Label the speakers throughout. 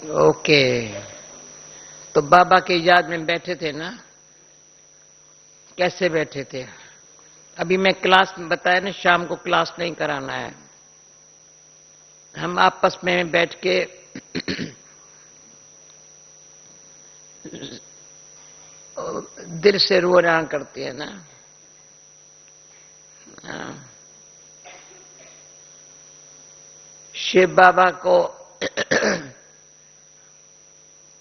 Speaker 1: Okay. तो बाबा की याद में बैठे थे ना? कैसे बैठे थे? अभी मैं क्लास में बताया ना, शाम को क्लास नहीं कराना है। हम आपस में बैठ के दिल से रोना करते हैं ना। शिव बाबा को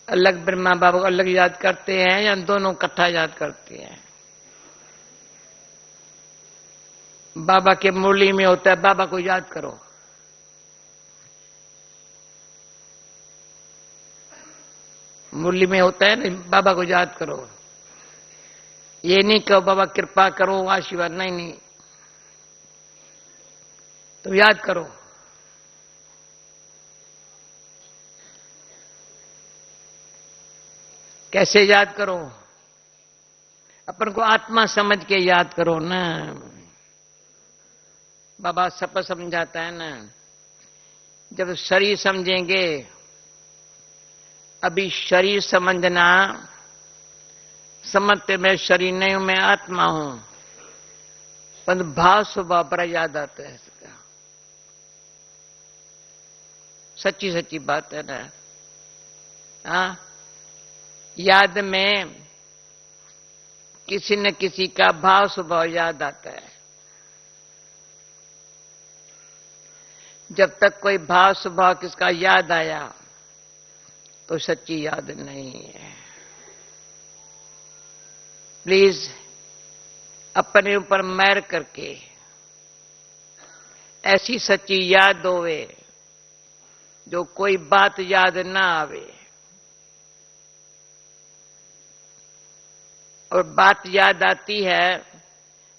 Speaker 1: अलग, ब्रह्मा बाबा को अलग याद करते हैं या दोनों इकट्ठा याद करते हैं? बाबा के मुरली में होता है बाबा को याद करो। मुरली में होता है ना बाबा को याद करो। ये नहीं कहो बाबा कृपा करो आशीर्वाद, नहीं नहीं, तो याद करो। कैसे याद करो? अपन को आत्मा समझ के याद करो ना। बाबा सब समझाता है ना। जब शरीर समझेंगे, अभी शरीर समझना, समझते मैं शरीर नहीं हूं, मैं आत्मा हूं, पर भाव स्वभाव पर याद आता है। सच्ची सच्ची बात है ना। हाँ, याद में किसी न किसी का भाव स्वभाव याद आता है। जब तक कोई भाव स्वभाव किसका याद आया तो सच्ची याद नहीं है। प्लीज अपने ऊपर मैर करके ऐसी सच्ची याद होवे जो कोई बात याद ना आवे, और बात याद आती है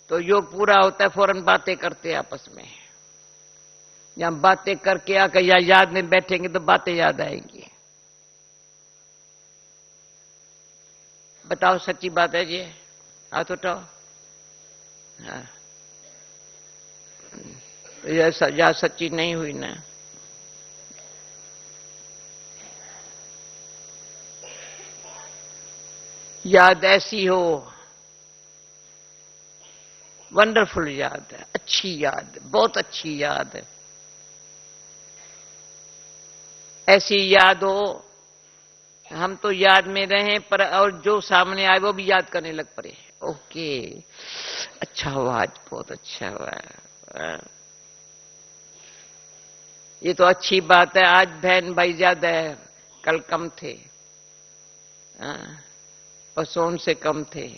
Speaker 1: तो जो पूरा होता है फौरन बातें करते हैं आपस में। या बातें करके आकर या याद में बैठेंगे तो बातें याद आएंगी। बताओ सच्ची बात है जी? हाथ उठाओ। हाँ, तो याद सच्ची नहीं हुई ना। याद ऐसी हो, वंडरफुल याद है, अच्छी याद, बहुत अच्छी याद है। ऐसी याद हो हम तो याद में रहें पर और जो सामने आए वो भी याद करने लग पड़े। ओके, अच्छा हुआ, आज बहुत अच्छा हुआ। ये तो अच्छी बात है। आज बहन भाई ज्यादा है, कल कम थे, परसों से कम थे।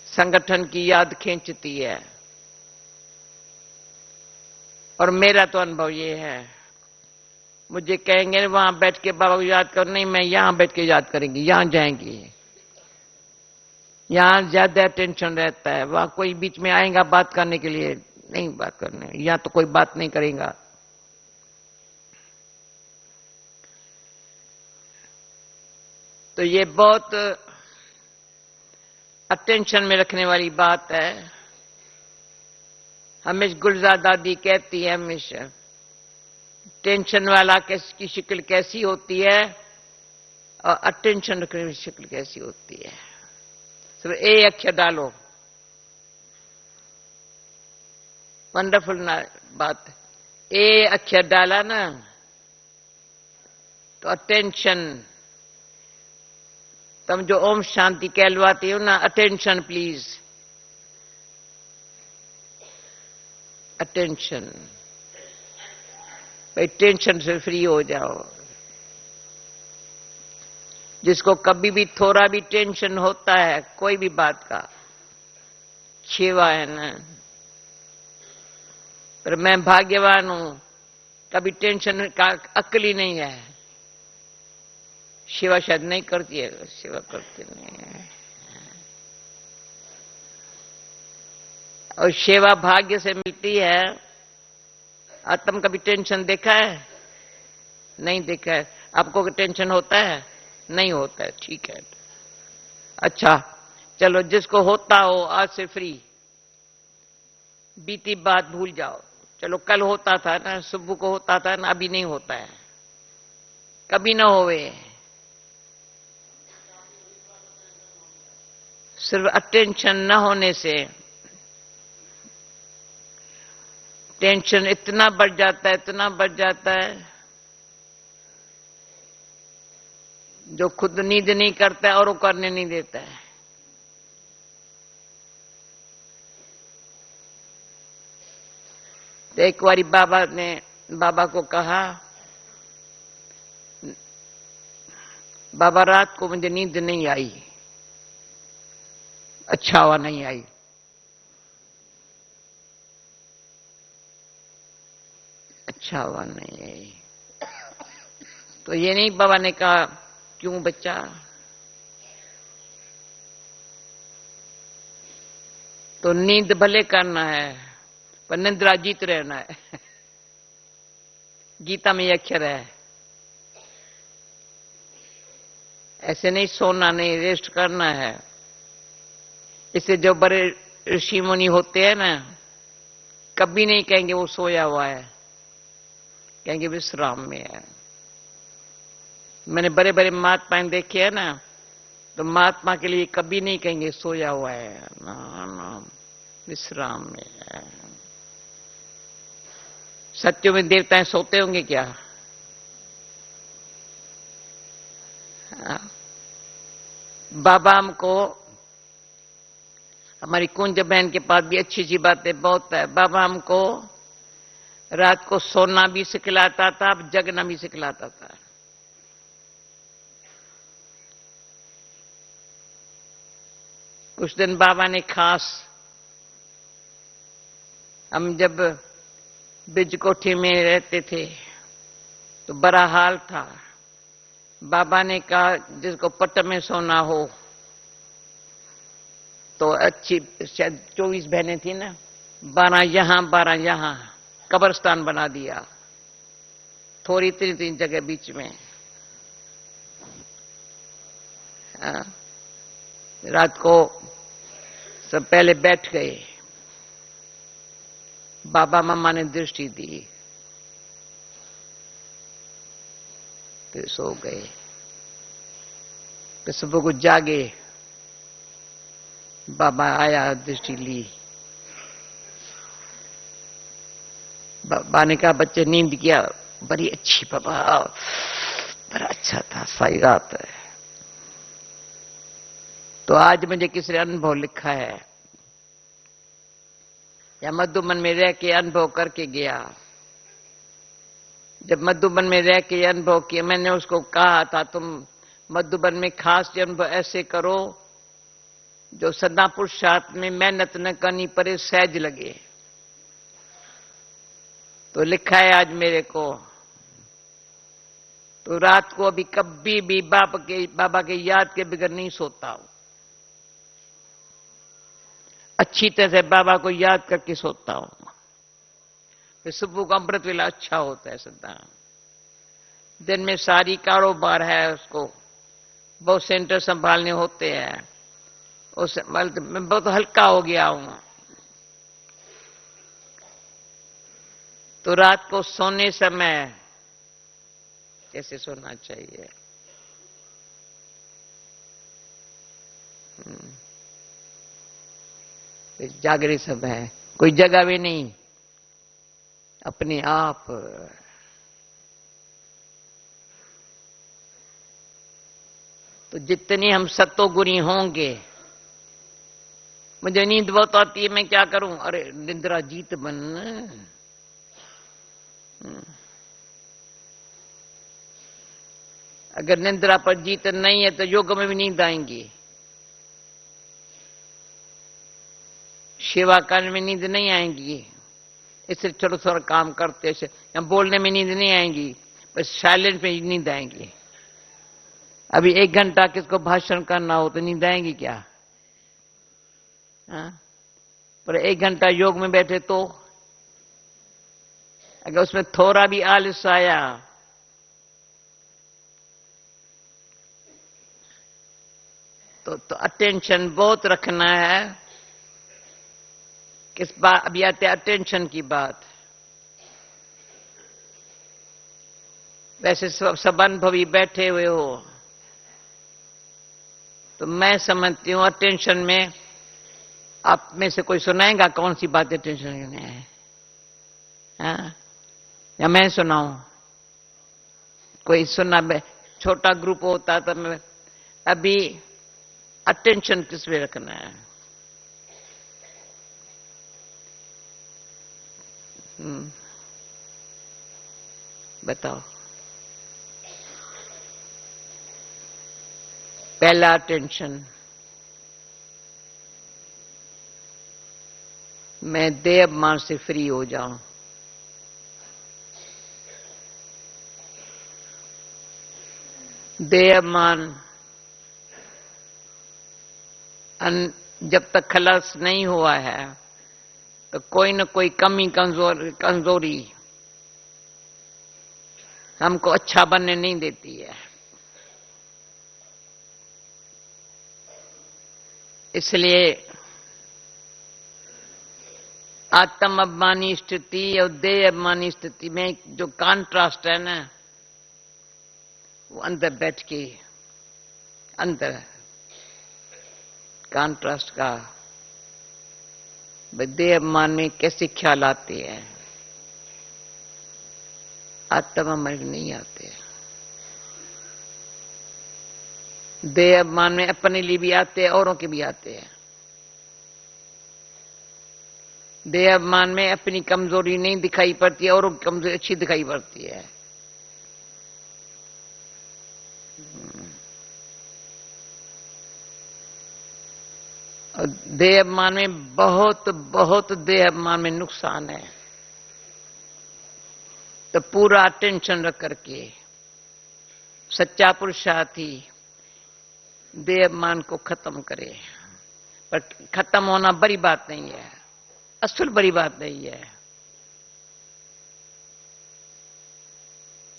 Speaker 1: संगठन की याद खींचती है। और मेरा तो अनुभव ये है, मुझे कहेंगे वहां बैठ के बाबा को याद कर, नहीं मैं यहां बैठ के याद करेंगी, यहां जाएंगी। यहां ज्यादा टेंशन रहता है, वहां कोई बीच में आएगा बात करने के लिए, नहीं बात करने, यहां तो कोई बात नहीं करेगा। तो ये बहुत अटेंशन में रखने वाली बात है। हमेशा गुलजार दादी कहती है हमेशा, टेंशन वाला की शक्ल कैसी होती है और अटेंशन रखने की शक्ल कैसी होती है। सिर्फ ए अक्षर डालो, वंडरफुल ना बात। ए अक्षर डाला ना तो अटेंशन, तुम जो ओम शांति कहलवाती हो ना, अटेंशन प्लीज, अटेंशन। भाई टेंशन से फ्री हो जाओ। जिसको कभी भी थोड़ा भी टेंशन होता है कोई भी बात का, सेवा है ना। पर मैं भाग्यवान हूं, कभी टेंशन का अक्ल ही नहीं है। सेवा शायद नहीं करती है, सेवा करती नहीं है। और सेवा भाग्य से मिलती है। और तुम कभी टेंशन देखा है? नहीं देखा है। आपको टेंशन होता है? नहीं होता है, ठीक है। अच्छा चलो, जिसको होता हो आज से फ्री, बीती बात भूल जाओ, चलो कल होता था ना, सुबह को होता था ना, अभी नहीं होता है, कभी ना होवे। सिर्फ अटेंशन न होने से टेंशन इतना बढ़ जाता है, इतना बढ़ जाता है, जो खुद नींद नहीं करता है और वो करने नहीं देता है। तो एक बारी बाबा ने बाबा को कहा, बाबा रात को मुझे नींद नहीं आई, अच्छा हुआ नहीं आई। अच्छा हुआ नहीं आई। तो ये नहीं बाबा ने कहा क्यों बच्चा, तो नींद भले करना है पर निंद्रा जीत रहना है। गीता में ये अक्षर है, ऐसे नहीं सोना नहीं, रेस्ट करना है। इससे जो बड़े ऋषि मुनि होते हैं ना, कभी नहीं कहेंगे वो सोया हुआ है, कहेंगे विश्राम में है। मैंने बड़े बड़े महात्माएं देखे हैं ना, तो महात्मा के लिए कभी नहीं कहेंगे सोया हुआ है, ना ना, विश्राम में है। सत्यों में देवताएं सोते होंगे क्या? बाबा हमको, हमारी कुंज बहन के पास भी अच्छी अच्छी बातें बहुत है। बाबा हमको रात को सोना भी सिखलाता था, जगना भी सिखलाता था। कुछ दिन बाबा ने खास, हम जब बिज कोठी में रहते थे तो बड़ा हाल था। बाबा ने कहा जिसको पट में सोना हो, तो अच्छी, शायद 24 बहनें थी ना, 12 यहां 12 यहां, कब्रिस्तान बना दिया, थोड़ी 3-3 जगह बीच में। रात को सब पहले बैठ गए, बाबा मम्मा ने दृष्टि दी, फिर सो गए। फिर सुबह को जागे, बाबा आया, दृष्टि ली। बाबा ने कहा बच्चे नींद किया? बड़ी अच्छी बाबा, बड़ा अच्छा था, सही रात है। तो आज मुझे किसी ने अनुभव लिखा है, या मधुबन में रह के अनुभव करके गया। जब मधुबन में रह के अनुभव किया, मैंने उसको कहा था तुम मधुबन में खास अनुभव ऐसे करो जो सदा पुरुषार्थ में मेहनत न करनी पड़े, सहज लगे। तो लिखा है आज मेरे को। तो रात को अभी कभी भी बाबा के याद के बगैर नहीं सोता हूं, अच्छी तरह से बाबा को याद करके सोता हूं। फिर सुबह का अमृत वेला अच्छा होता है सदा। दिन में सारी कारोबार है, उसको बहुत सेंटर संभालने होते हैं, उस मैं बहुत हल्का हो गया हूं। तो रात को सोने समय कैसे सोना चाहिए? जागरे समय कोई जगह भी नहीं, अपने आप। तो जितने हम सत्तोगुणी होंगे, मुझे नींद बहुत आती है, मैं क्या करूं? अरे निंद्रा जीत बन। अगर निंद्रा पर जीत नहीं है तो योग में भी नींद आएंगी, सेवा करने में नींद नहीं आएंगी। इससे छोटा थोड़ा काम करते ऐसे, या बोलने में नींद नहीं आएंगी, बस साइलेंट में नींद आएंगी। अभी 1 घंटा किसको भाषण करना हो तो नींद आएंगी क्या? पर 1 घंटा योग में बैठे तो अगर उसमें थोड़ा भी आलस आया तो अटेंशन बहुत रखना है। किस बात? अभी आते अटेंशन की बात। वैसे सब अनुभवी बैठे हुए हो, तो मैं समझती हूँ अटेंशन में आप में से कोई सुनाएगा कौन सी बात अटेंशन में है? हाँ? या मैं सुनाऊं? कोई सुना? छोटा ग्रुप होता तो मैं अभी अटेंशन किस पे रखना है? बताओ। पहला अटेंशन, मैं देह अभिमान से फ्री हो जाऊं। देह अभिमान जब तक खलास नहीं हुआ है तो कोई न कोई कमी कमजोरी हमको अच्छा बनने नहीं देती है। इसलिए आत्म अभिमानी स्थिति और देह अभिमानी स्थिति में जो कॉन्ट्रास्ट है ना, वो अंदर बैठ के अंदर कॉन्ट्रास्ट का देह अभिमान में कैसे ख्याल आते हैं, आत्म अभिमान में नहीं आते। देह अभिमान में अपने लिए भी आते हैं, औरों के भी आते हैं। देह अभिमान में अपनी कमजोरी नहीं दिखाई पड़ती है, औरों की कमजोरी अच्छी दिखाई पड़ती है। और देह अभिमान में बहुत बहुत देह अभिमान में नुकसान है। तो पूरा अटेंशन रख करके सच्चा पुरुषार्थी देह अभिमान को खत्म करे। पर खत्म होना बड़ी बात नहीं है, असल बड़ी बात नहीं है।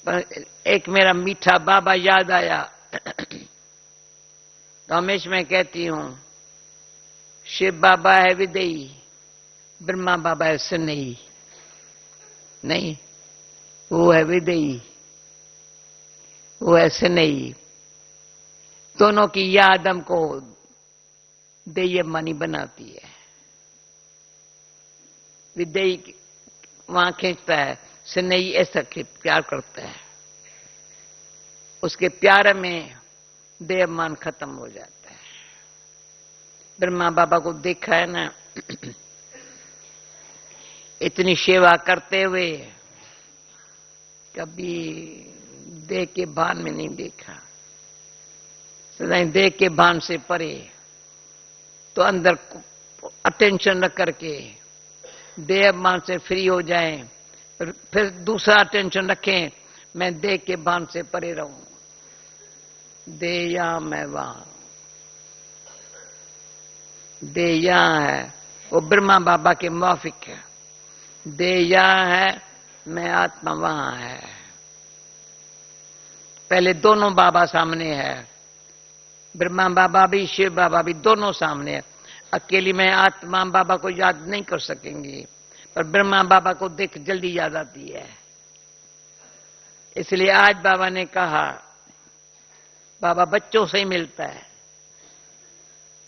Speaker 1: पर एक मेरा मीठा बाबा याद आया तो हमेशा मैं कहती हूं, शिव बाबा है विदेही, ब्रह्मा बाबा है सनई। नहीं, वो है विदेही, वो है सनई। दोनों की याद हमको देय मानी बनाती है। विदेही वहां खींचता है, सनई ऐसा प्यार करता है। उसके प्यार में देह मान खत्म हो जाता है। ब्रह्मा बाबा को देखा है ना, इतनी सेवा करते हुए कभी देह के भान में नहीं देखा। सदा देह के भान से परे, तो अंदर अटेंशन रख करके देह अभिमान से फ्री हो जाएं, फिर दूसरा अटेंशन रखें, मैं देह के भान से परे रहूं। देह यहां, मैं वहां। देह यहां है, वो ब्रह्मा बाबा के मुआफिक है। देह यहां है, मैं आत्मा वहां है। पहले दोनों बाबा सामने है, ब्रह्मा बाबा भी शिव बाबा भी दोनों सामने है। अकेली मैं आत्मा बाबा को याद नहीं कर सकेंगी, पर ब्रह्मा बाबा को देख जल्दी याद आती है। इसलिए आज बाबा ने कहा, बाबा बच्चों से ही मिलता है।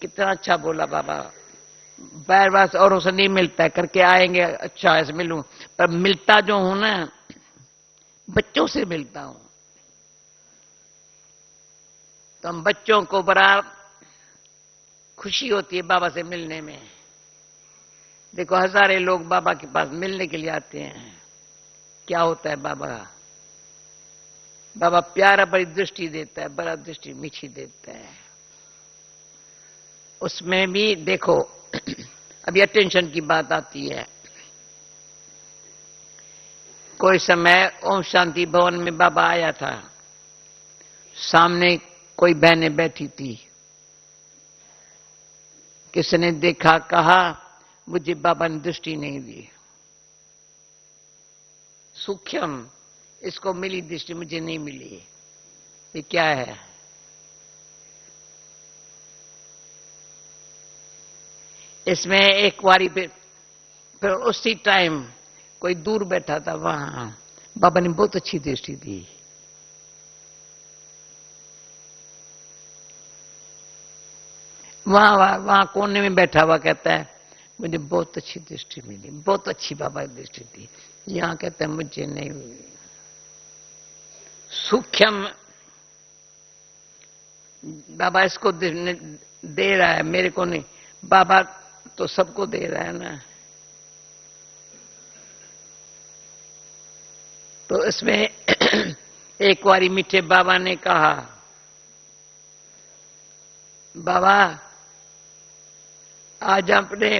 Speaker 1: कितना अच्छा बोला बाबा, बार बार औरों से नहीं मिलता है, करके आएंगे अच्छा ऐसे मिलूं, पर मिलता जो हूं ना, बच्चों से मिलता हूं। तो हम बच्चों को बड़ा खुशी होती है बाबा से मिलने में। देखो हजारों लोग बाबा के पास मिलने के लिए आते हैं। क्या होता है बाबा? बाबा प्यारा बड़ी दृष्टि देता है, बड़ा दृष्टि मीठी देता है। उसमें भी देखो अभी अटेंशन की बात आती है। कोई समय ओम शांति भवन में बाबा आया था, सामने कोई बहनें बैठी थी। किसने देखा, कहा मुझे बाबा ने दृष्टि नहीं दी। सूक्ष्म इसको मिली दृष्टि, मुझे नहीं मिली। ये क्या है? इसमें एक बारी फिर उसी टाइम कोई दूर बैठा था, वहां बाबा ने बहुत अच्छी दृष्टि दी। वहां कोने में बैठा हुआ कहता है मुझे बहुत अच्छी दृष्टि मिली, बहुत अच्छी बाबा की दृष्टि थी। यहां कहता है मुझे नहीं हुई। सूक्ष्म बाबा इसको दे रहा है, मेरे को नहीं। बाबा तो सबको दे रहा है ना। तो इसमें एक बारी मीठे बाबा ने कहा, बाबा आज आपने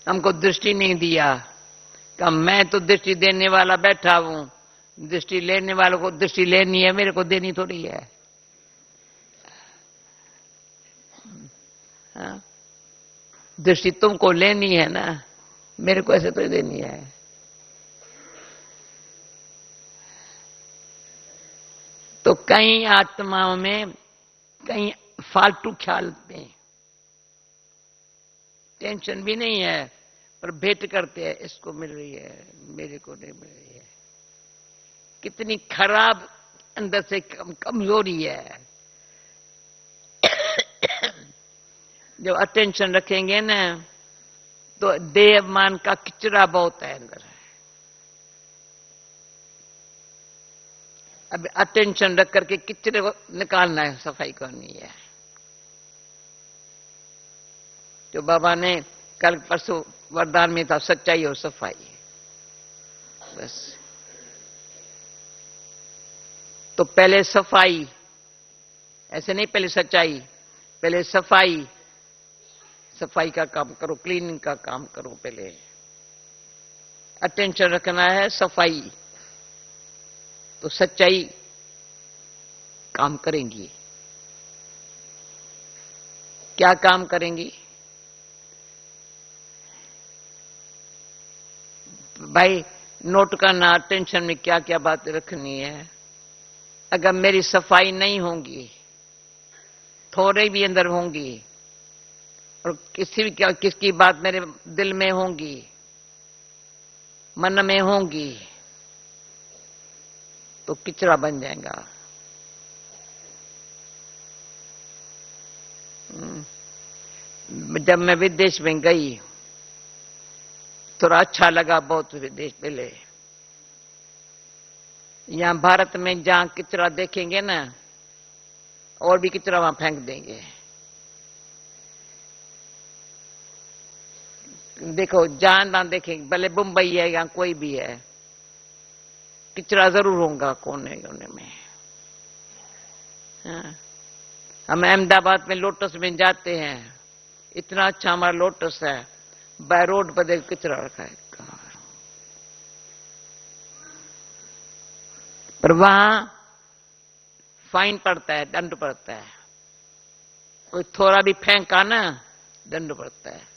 Speaker 1: हमको दृष्टि नहीं दिया। कहा मैं तो दृष्टि देने वाला बैठा हूं, दृष्टि लेने वालों को दृष्टि लेनी है, मेरे को देनी थोड़ी है। हाँ? दृष्टि तुमको लेनी है ना, मेरे को ऐसे तो देनी है। तो कई आत्माओं में कई फालतू ख्याल में टेंशन भी नहीं है, पर भेंट करते हैं, इसको मिल रही है, मेरे को नहीं मिल रही है। कितनी खराब अंदर से कमजोरी है। जब अटेंशन रखेंगे ना तो देहमान का किचरा बहुत है अंदर। अब अटेंशन रख करके किचरे को निकालना है, सफाई करनी है। जो बाबा ने कल परसों वरदान में था, सच्चाई और सफाई, बस। तो पहले सफाई, ऐसे नहीं पहले सच्चाई, पहले सफाई। सफाई का काम करो, क्लीनिंग का काम करो। पहले अटेंशन रखना है सफाई, तो सच्चाई काम करेंगी। क्या काम करेंगी भाई? नोट करना अटेंशन में क्या क्या बातें रखनी है। अगर मेरी सफाई नहीं होगी, थोड़े भी अंदर होंगी, और किसी भी क्या किसकी बात मेरे दिल में होंगी, मन में होंगी, तो किचरा बन जाएगा। जब मैं विदेश में गई, थोड़ा अच्छा लगा बहुत विदेश। पहले यहां भारत में जहां किचरा देखेंगे ना, और भी किचरा वहां फेंक देंगे। देखो जहां ना देखेंगे, भले मुंबई है या कोई भी है, किचरा जरूर होगा कोने कोने में। हाँ? हम अहमदाबाद में लोटस में जाते हैं, इतना अच्छा हमारा लोटस है, बाय रोड पर देख किचरा रखा है। पर वहां फाइन पड़ता है, दंड पड़ता है। कोई थोड़ा भी फेंका ना, दंड पड़ता है।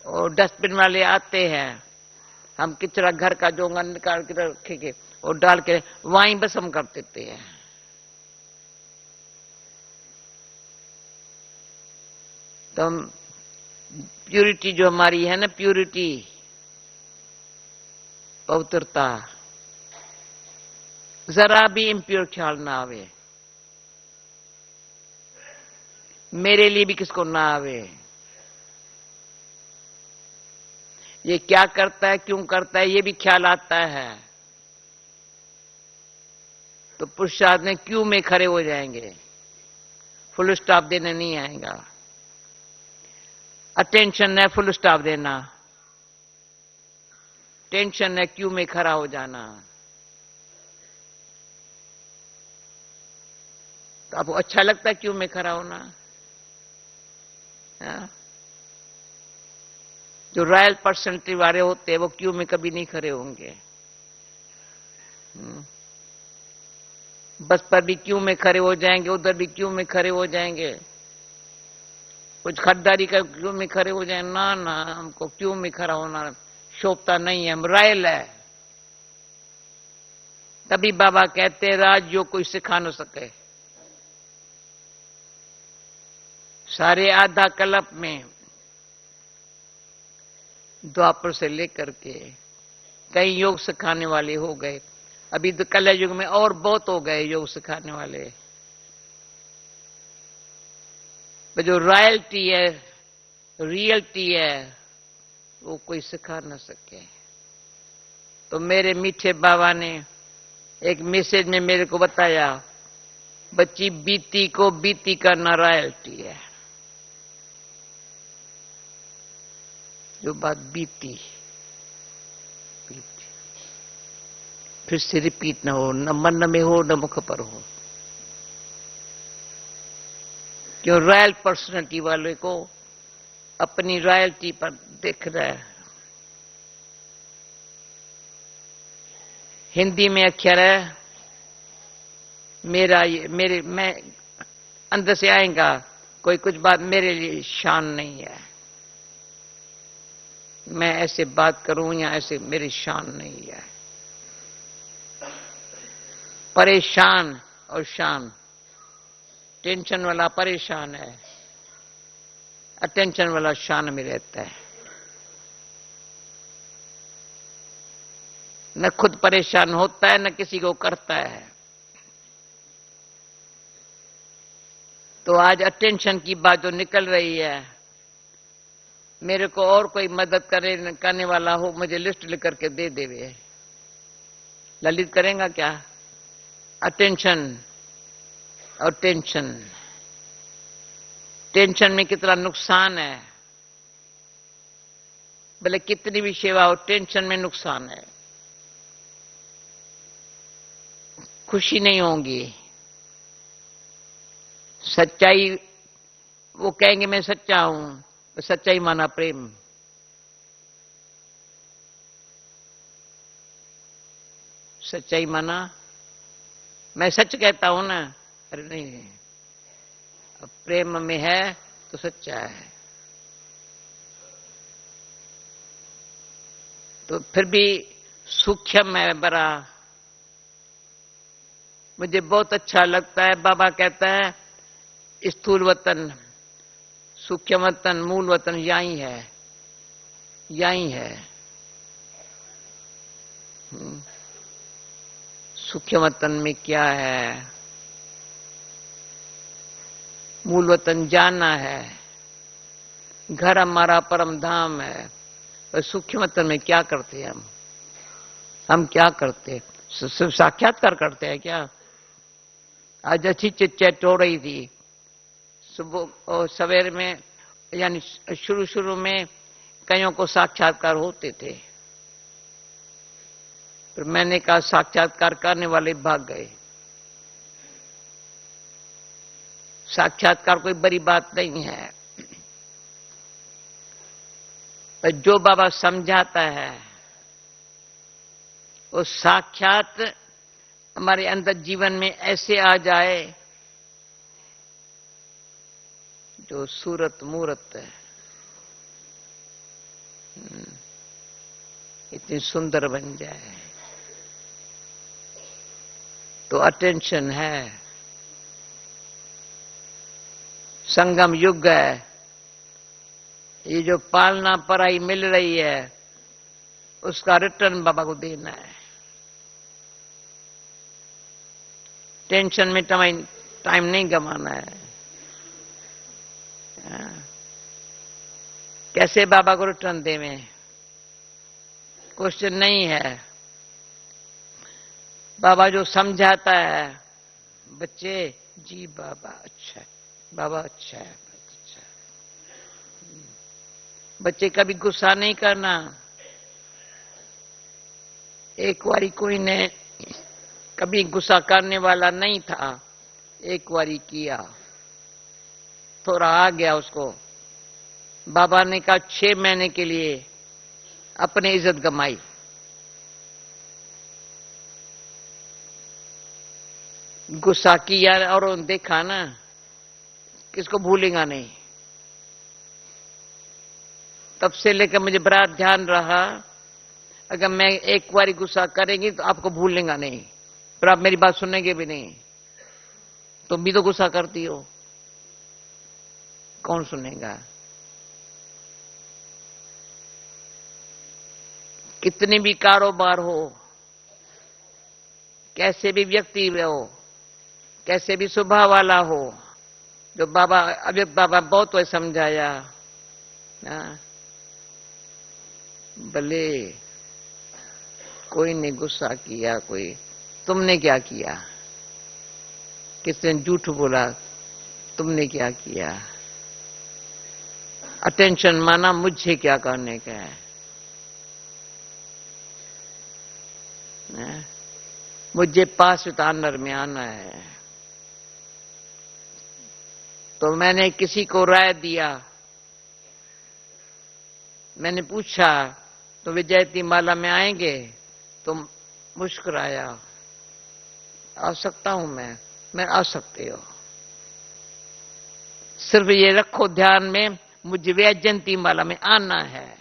Speaker 1: और डस्टबिन वाले आते हैं, हम किचरा घर का जो निकाल के रखेंगे और डाल के वहीं बस हम कर देते हैं। तो हम प्यूरिटी जो हमारी है ना, प्यूरिटी, पवित्रता, जरा भी इम्प्योर ख्याल ना आवे, मेरे लिए भी किसको ना आवे। ये क्या करता है, क्यों करता है, ये भी ख्याल आता है, तो पुरुषार्थ में क्यों में खड़े हो जाएंगे, फुल स्टॉप देने नहीं आएगा। अटेंशन है फुल स्टॉप देना, टेंशन है क्यों में खड़ा हो जाना। तो आपको अच्छा लगता है क्यों में खड़ा होना? हा? जो रॉयल पर्सनैलिटी वाले होते हैं वो क्यों में कभी नहीं खड़े होंगे। बस पर भी क्यों में खड़े हो जाएंगे, उधर भी क्यों में खड़े हो जाएंगे, कुछ खरीदारी का क्यों में खड़े हो जाए ना। ना, हमको क्यों में खड़ा होना शोभता नहीं है, हम रॉयल है। तभी बाबा कहते राज जो कोई सिखा न सके। सारे आधा कल्प में द्वापर से लेकर के कई योग सिखाने वाले हो गए। अभी तो कलयुग में और बहुत हो गए योग सिखाने वाले। जो रॉयल्टी है, रियलिटी है, वो कोई सिखा ना सके। तो मेरे मीठे बाबा ने एक मैसेज में मेरे को बताया, बच्ची बीती को बीती करना रॉयल्टी है। जो बात बीती फिर से रिपीट न हो, न मन में हो, न मुख पर हो। क्यों रॉयल पर्सनैलिटी वाले को अपनी रॉयल्टी पर देख रहा है। हिंदी में अक्षर है मेरा, मेरे, मैं अंदर से आएगा कोई कुछ बात मेरे लिए शान नहीं है। मैं ऐसे बात करूं या ऐसे मेरी शान नहीं है। परेशान और शान, टेंशन वाला परेशान है, अटेंशन वाला शान में रहता है। न खुद परेशान होता है, न किसी को करता है। तो आज अटेंशन की बात जो निकल रही है, मेरे को और कोई मदद करने वाला हो, मुझे लिस्ट लिख करके दे देवे। ललित करेगा क्या? अटेंशन और टेंशन, टेंशन में कितना नुकसान है। भले कितनी भी सेवा हो, टेंशन में नुकसान है। खुशी नहीं होगी। सच्चाई, वो कहेंगे मैं सच्चा हूं, तो सच्चाई माना प्रेम। सच्चाई माना मैं सच कहता हूं ना, अरे नहीं, अब प्रेम में है तो सच्चा है। तो फिर भी सूक्ष्म है बड़ा। मुझे बहुत अच्छा लगता है, बाबा कहता है स्थूल वतन, सूक्ष्म वतन, मूल वतन यही है, यही है। सूक्ष्म वतन में क्या है? मूल वतन जाना है, घर हमारा परम धाम है। और सूक्ष्म वतन में क्या करते हैं हम क्या करते? सिर्फ साक्षात्कार करते हैं क्या? आज अच्छी चिट हो रही थी सुबह और सवेरे में, यानी शुरू में कईयों को साक्षात्कार होते थे, फिर मैंने कहा साक्षात्कार करने वाले भाग गए। साक्षात्कार कोई बड़ी बात नहीं है। पर जो बाबा समझाता है वो साक्षात हमारे अंदर जीवन में ऐसे आ जाए जो सूरत मूरत है, इतनी सुंदर बन जाए। तो अटेंशन है, संगम युग है। ये जो पालना पराई मिल रही है उसका रिटर्न बाबा को देना है। टेंशन में टाइम नहीं गंवाना है। कैसे बाबा को रिटर्न देवे, क्वेश्चन नहीं है। बाबा जो समझाता है, बच्चे जी बाबा अच्छा है, बाबा अच्छा है, अच्छा है। बच्चे कभी गुस्सा नहीं करना। एक बारी कोई ने कभी गुस्सा करने वाला नहीं था, एक बारी किया, थोड़ा आ गया उसको। बाबा ने कहा 6 महीने के लिए अपनी इज्जत गमाई। गुस्सा किया और देखा ना, किसको भूलेगा नहीं। तब से लेकर मुझे बड़ा ध्यान रहा, अगर मैं एक बार गुस्सा करेंगी तो आपको भूलेगा नहीं, पर आप मेरी बात सुनेंगे भी नहीं। तुम भी तो गुस्सा करती हो, कौन सुनेगा? कितनी भी कारोबार हो, कैसे भी व्यक्ति हो, कैसे भी स्वभाव वाला हो, जो बाबा अभी बाबा बहुत वही समझाया, भले कोई ने गुस्सा किया, कोई तुमने क्या किया, किसने झूठ बोला, तुमने क्या किया, अटेंशन माना मुझे क्या करने का है, मुझे पास ऑनर में आना है। तो मैंने किसी को राय दिया, मैंने पूछा तो विजयती माला में आएंगे, तो मुस्कुराया, आ सकता हूं मैं आ सकते हो, सिर्फ ये रखो ध्यान में मुझे वैजयंती माला में आना है,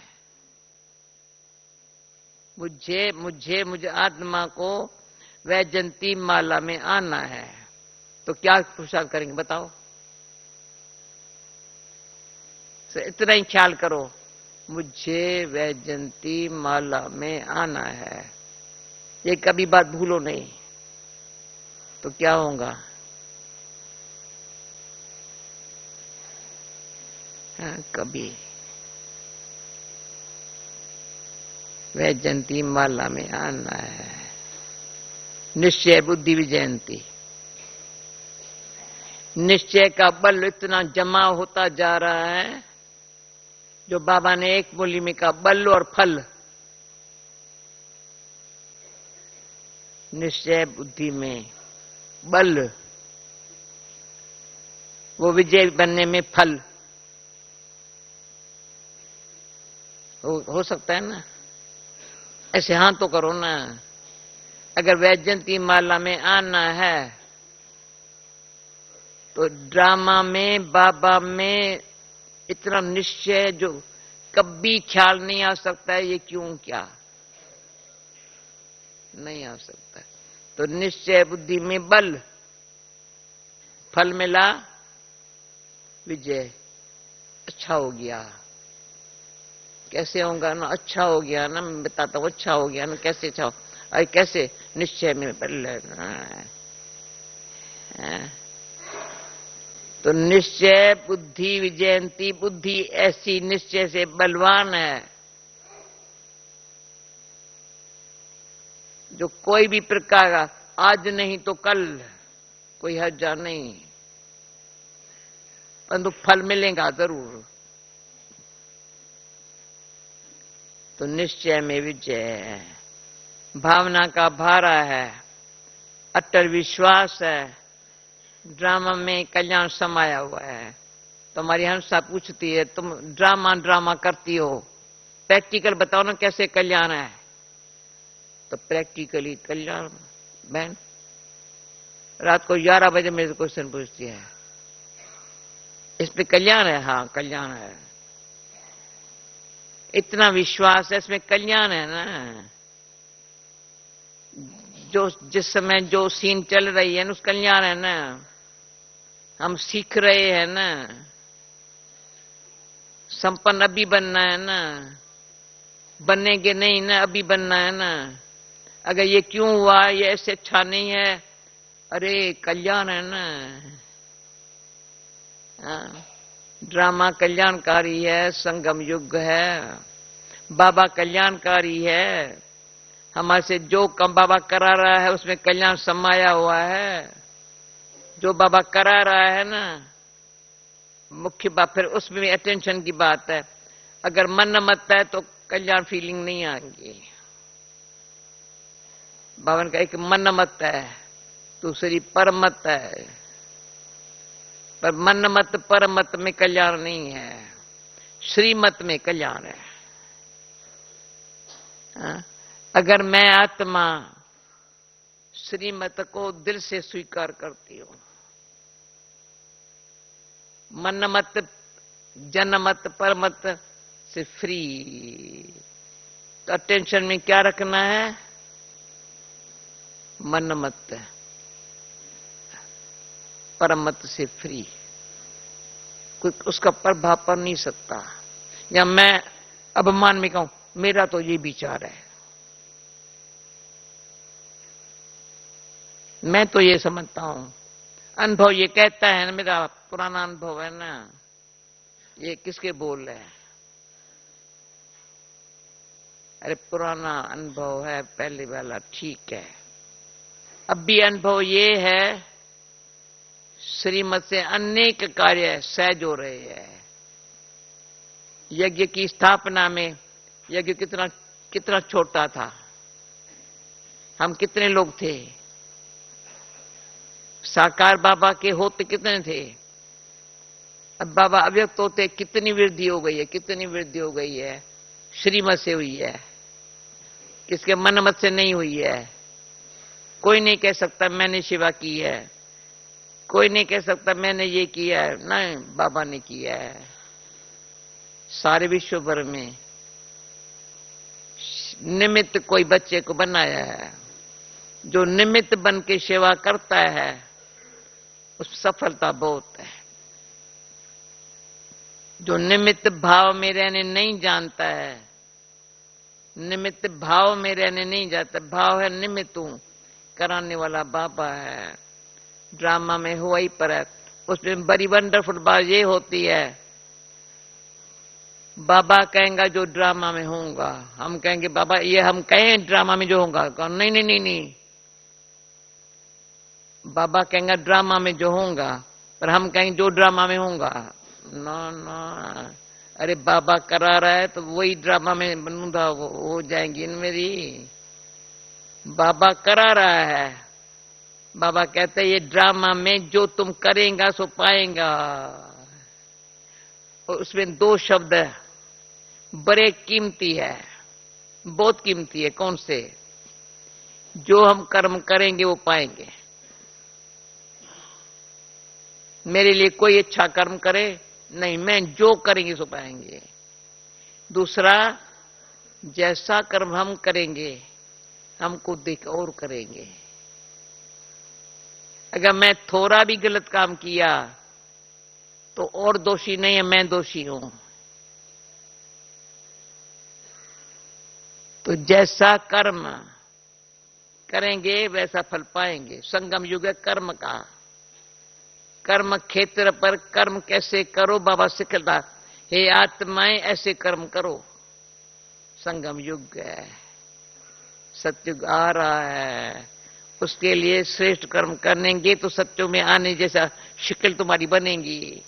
Speaker 1: मुझे आत्मा को वैजयंती माला में आना है। तो क्या पुरुषार्थ करेंगे बताओ? इतना ही ख्याल करो, मुझे वैजयंती माला में आना है, ये कभी बात भूलो नहीं। तो क्या होगा? कभी वैजयंती माला में आना है, निश्चय बुद्धि विजयंती। निश्चय का बल इतना जमा होता जा रहा है, जो बाबा ने एक बोली में कहा, बल और फल। निश्चय बुद्धि में बल, वो विजय बनने में फल। हो सकता है ना? ऐसे हाथ तो करो ना। अगर वैजयंती माला में आना है तो ड्रामा में, बाबा में इतना निश्चय जो कभी ख्याल नहीं आ सकता है, ये क्यों क्या नहीं आ सकता। तो निश्चय बुद्धि में बल, फल मिला विजय। अच्छा हो गया। कैसे होगा ना? अच्छा हो गया ना, मैं बताता हूं। अच्छा हो गया ना, कैसे अच्छा हो? अरे कैसे? निश्चय में बल है। तो निश्चय बुद्धि विजयंती। बुद्धि ऐसी निश्चय से बलवान है जो कोई भी प्रकार का, आज नहीं तो कल, कोई हर्जा नहीं, परंतु फल मिलेगा जरूर। तो निश्चय में विजय है, भावना का भारा है, अटल विश्वास है, ड्रामा में कल्याण समाया हुआ है। तो हमारी हंसा पूछती है, तुम ड्रामा करती हो, प्रैक्टिकल बताओ ना कैसे कल्याण है? तो प्रैक्टिकली कल्याण। बहन रात को 11 बजे मेरे से क्वेश्चन पूछती है, इस पे कल्याण है? हाँ कल्याण है। इतना विश्वास है, इसमें कल्याण है ना। जो जिस समय जो सीन चल रही है ना, उस कल्याण है ना। हम सीख रहे हैं ना, संपन्न अभी बनना है ना, बनेंगे नहीं ना, अभी बनना है ना। अगर ये क्यों हुआ, ये ऐसे अच्छा नहीं है, अरे कल्याण है ना। ड्रामा कल्याणकारी है, संगम युग है, बाबा कल्याणकारी है। हमारे से जो कम बाबा करा रहा है उसमें कल्याण समाया हुआ है। जो बाबा करा रहा है ना, मुख्य बात फिर उसमें भी अटेंशन की बात है। अगर मन मत है तो कल्याण फीलिंग नहीं आएंगी। बाबा का एक मन मत है, दूसरी परमत है। पर मन मत परमत में कल्याण नहीं है, श्रीमत में कल्याण है। अगर मैं आत्मा श्रीमत को दिल से स्वीकार करती हूं, मन मत जन मत परमत से फ्री, तो अटेंशन में क्या रखना है? मन मत परमत से फ्री। कोई उसका प्रभाव पड़ नहीं सकता। या मैं अभिमान में कहूं मेरा तो ये विचार है, मैं तो ये समझता हूं, अनुभव ये कहता है ना, मेरा पुराना अनुभव है ना, ये किसके बोल है? अरे पुराना अनुभव है पहले वाला, ठीक है। अब भी अनुभव ये है, श्रीमत से अनेक कार्य सहज हो रहे हैं। यज्ञ की स्थापना में, यज्ञ कितना कितना छोटा था, हम कितने लोग थे, साकार बाबा के होते कितने थे, अब बाबा अव्यक्त होते कितनी वृद्धि हो गई है, कितनी वृद्धि हो गई है। श्रीमत से हुई है, किसके मन मत से नहीं हुई है। कोई नहीं कह सकता मैंने सेवा की है, कोई नहीं कह सकता मैंने ये किया है, नहीं, बाबा ने किया है। सारे विश्व भर में निमित्त कोई बच्चे को बनाया है, जो निमित्त बन के सेवा करता है उस सफलता बहुत है। जो निमित्त भाव में रहने नहीं जानता है, निमित्त भाव में रहने नहीं जाता, भाव है निमित्त हूं, कराने वाला बाबा है। ड्रामा में हुआ ही पर, उसमें बड़ी वंडरफुल बात ये होती है, बाबा कहेंगे जो ड्रामा में होगा, हम कहेंगे बाबा ये हम कहें ड्रामा में जो होगा, नहीं नहीं नहीं नहीं, बाबा कहेंगे ड्रामा में जो होगा, पर हम कहेंगे जो ड्रामा में होगा, ना ना, अरे बाबा करा रहा है तो वही ड्रामा में बनूंगा, वो हो जाएंगी मेरी। बाबा करा रहा है, बाबा कहते हैं ये ड्रामा में जो तुम करेंगा सो पाएगा। और उसमें दो शब्द बड़े कीमती है, बहुत कीमती है। कौन से? जो हम कर्म करेंगे वो पाएंगे। मेरे लिए कोई अच्छा कर्म करे नहीं, मैं जो करेंगे सो पाएंगे। दूसरा, जैसा कर्म हम करेंगे हमको देख और करेंगे। अगर मैं थोड़ा भी गलत काम किया तो और दोषी नहीं है, मैं दोषी हूं। तो जैसा कर्म करेंगे वैसा फल पाएंगे। संगम युग है कर्म का। कर्म क्षेत्र पर कर्म कैसे करो बाबा सिखता, हे आत्माएं ऐसे कर्म करो। संगम युग है, सतयुग आ रहा है, उसके लिए श्रेष्ठ कर्म करेंगे तो सत्युग में आने जैसा शक्ल तुम्हारी बनेगी,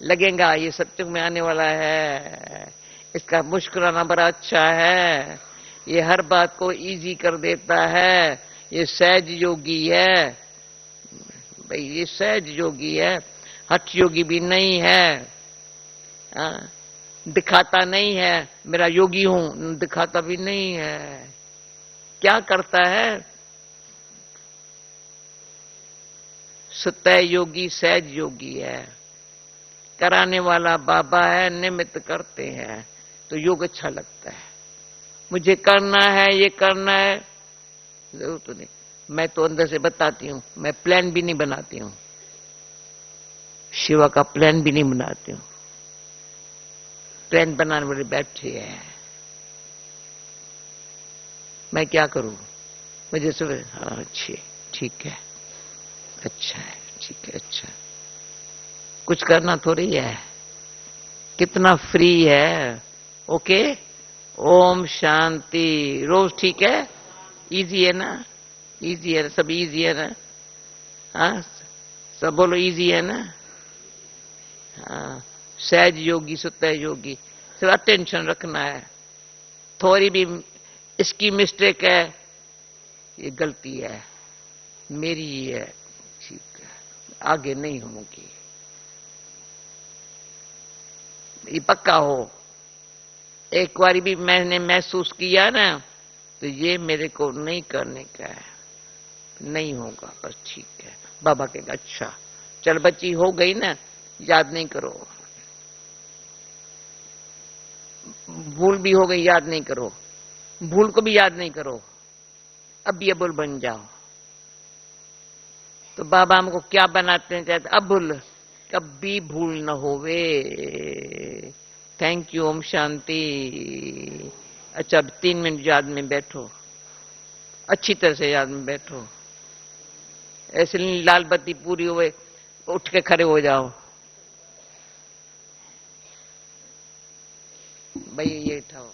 Speaker 1: लगेगा ये सत्युग में आने वाला है। इसका मुस्कुराना बड़ा अच्छा है, ये हर बात को इजी कर देता है, ये सहज योगी है भाई, ये सहज योगी है, हठ योगी भी नहीं है। दिखाता नहीं है मेरा योगी हूं, दिखाता भी नहीं है। क्या करता है? सत्य योगी सहज योगी है, कराने वाला बाबा है, निमित्त करते हैं तो योग अच्छा लगता है। मुझे करना है, ये करना है, जरूरत तो नहीं। मैं तो अंदर से बताती हूं, मैं प्लान भी नहीं बनाती हूं, शिवा का प्लान भी नहीं बनाती हूं। प्लान बनाने वाले बैठे हैं, मैं क्या करूं? मुझे सब हाँ अच्छी, ठीक है, अच्छा है, ठीक है, अच्छा, कुछ करना थोड़ी है, कितना फ्री है। ओके, ओम शांति। रोज ठीक है, इजी है ना, इजी है, सब इजी है ना, हाँ सब बोलो इजी है ना। हाँ, सहज योगी सत्य योगी, सिर्फ अटेंशन रखना है। थोड़ी भी इसकी मिस्टेक है, ये गलती है मेरी ही है, ठीक है, आगे नहीं होगी, ये पक्का हो। एक बार भी मैंने महसूस किया ना तो ये मेरे को नहीं करने का है, नहीं होगा, बस ठीक है। बाबा कहेगा अच्छा चल बच्ची हो गई ना, याद नहीं करो, भूल भी हो गई याद नहीं करो, भूल को भी याद नहीं करो, अब ये अबुल बन जाओ। तो बाबा हमको क्या बनाते हैं चाहते? अबुल, कभी भूल न होवे। Thank you, Om Shanti. अच्छा अब 3 मिनट याद में बैठो, अच्छी तरह से याद में बैठो, ऐसे लाल बत्ती पूरी हुए उठ के खड़े हो जाओ, भाई ये उठाओ।